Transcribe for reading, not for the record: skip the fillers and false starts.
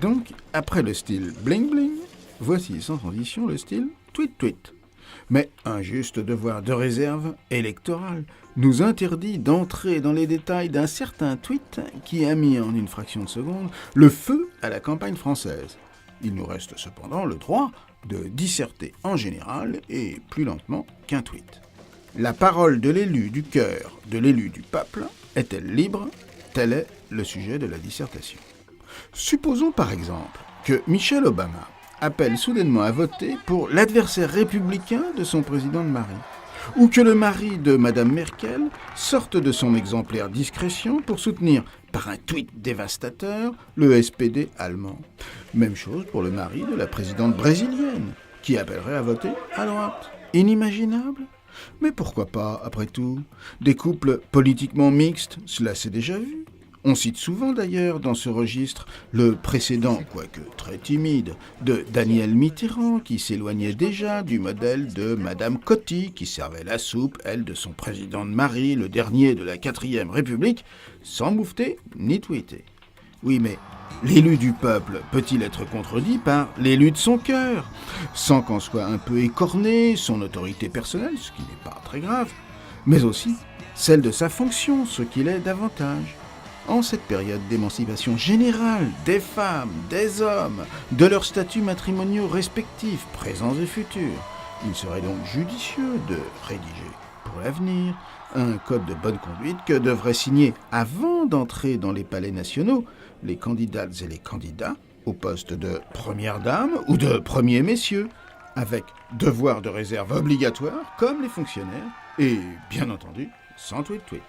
Donc, après le style bling bling, voici sans transition le style tweet tweet. Mais un juste devoir de réserve électorale nous interdit d'entrer dans les détails d'un certain tweet qui a mis en une fraction de seconde le feu à la campagne française. Il nous reste cependant le droit de disserter en général et plus lentement qu'un tweet. La parole de l'élu du cœur, de l'élu du peuple, est-elle libre? Tel est le sujet de la dissertation. Supposons par exemple que Michelle Obama appelle soudainement à voter pour l'adversaire républicain de son président de mari, ou que le mari de Madame Merkel sorte de son exemplaire discrétion pour soutenir, par un tweet dévastateur, le SPD allemand. Même chose pour le mari de la présidente brésilienne, qui appellerait à voter à droite. Inimaginable? Mais pourquoi pas, après tout? Des couples politiquement mixtes, cela s'est déjà vu. On cite souvent d'ailleurs dans ce registre le précédent, quoique très timide, de Danielle Mitterrand qui s'éloignait déjà du modèle de Madame Coty qui servait la soupe, elle, de son président de mari, le dernier de la 4e République, sans moufter ni tweeter. Oui, mais l'élu du peuple peut-il être contredit par l'élu de son cœur, sans qu'en soit un peu écorné son autorité personnelle, ce qui n'est pas très grave, mais aussi celle de sa fonction, ce qui l'est davantage. En cette période d'émancipation générale des femmes, des hommes, de leurs statuts matrimoniaux respectifs, présents et futurs, il serait donc judicieux de rédiger, pour l'avenir, un code de bonne conduite que devraient signer, avant d'entrer dans les palais nationaux, les candidates et les candidats au poste de première dame ou de premier messieurs, avec devoir de réserve obligatoire, comme les fonctionnaires, et bien entendu, sans tweet-tweet.